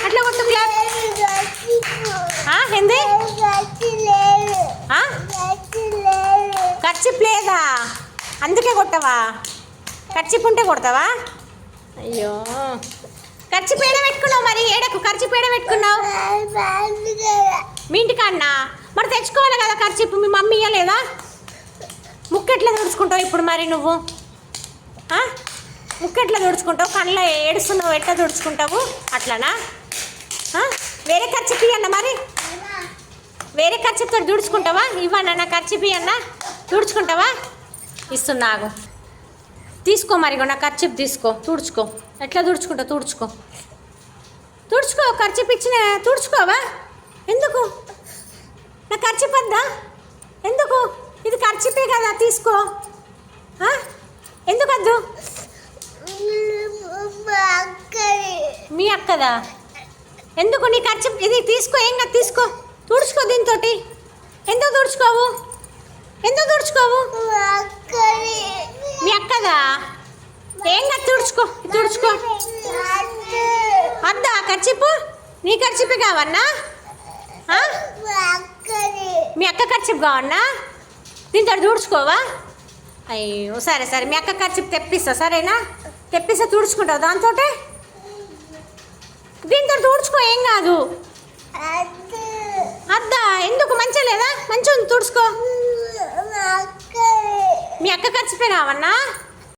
అట్లా కొట్టు క్లాప్. ఏంది కర్చిప్ లేదా అందుకే కొట్టవా? కర్చిప్ ఉంటే కొడతావా? అయ్యో కర్చిప్ ఏడ పెట్టుకున్నావు మరి? ఏడకు కర్చిప్ ఏడ పెట్టుకున్నావు? మీ ఇంటికన్నా మరి తెచ్చుకోవాలి కదా కర్చిప్. మీ మమ్మీ ఇయ్యలేదా? ముక్కెట్లా తుడుచుకుంటావు ఇప్పుడు మరి నువ్వు? ముక్కెట్లా తుడుచుకుంటావు? కళ్ళ ఏడుస్తున్నావు, ఎట్లా తుడుచుకుంటావు? అట్లానా? వేరే కర్చిప్ ఇయ్యన్నా మరి? వేరే కర్చిప్తో తుడుచుకుంటావా? ఇవ్వన్నా నా కర్చిప్ ఇయ్యన్నా తుడుచుకుంటావా? ఇస్తున్నాగు తీసుకో మరి, నా కర్చిప్ తీసుకో, తుడుచుకో. ఎట్లా తుడుచుకుంటావు? తుడుచుకో కర్చిప్ ఇచ్చిన తుడుచుకోవా? ఎందుకు? నా కర్చిప్ వద్దా? ఎందుకు? ఇది కర్చిపే కదా, తీసుకో. ఎందుకు వద్దు? మీ అక్కదా? ఎందుకు? నీ కర్చిప్ ఇది తీసుకో, ఏం కదా తీసుకో, తుడుచుకో దీంతో. ఎందుకు తుడుచుకోవు? మీ అక్కదా? ఏం కదా తుడుచుకో. వద్దా కర్చిప్? నీ కర్చిపే కావన్నా? మీ అక్క కర్చిప్ కావన్నా? దీంతో తుడుచుకోవా? అయ్యో సరే మీ అక్క కర్చిప్ తెప్పిస్తా, సరేనా? తెప్పిస్తా, తుడుచుకుంటావు దాంతో. దీంతో తుడుచుకో, ఏం కాదు. అద్దా ఎందుకు? మంచిగా లేదా? మంచిగా తుడుచుకో. మీ అక్క కర్చిపే కావన్నా?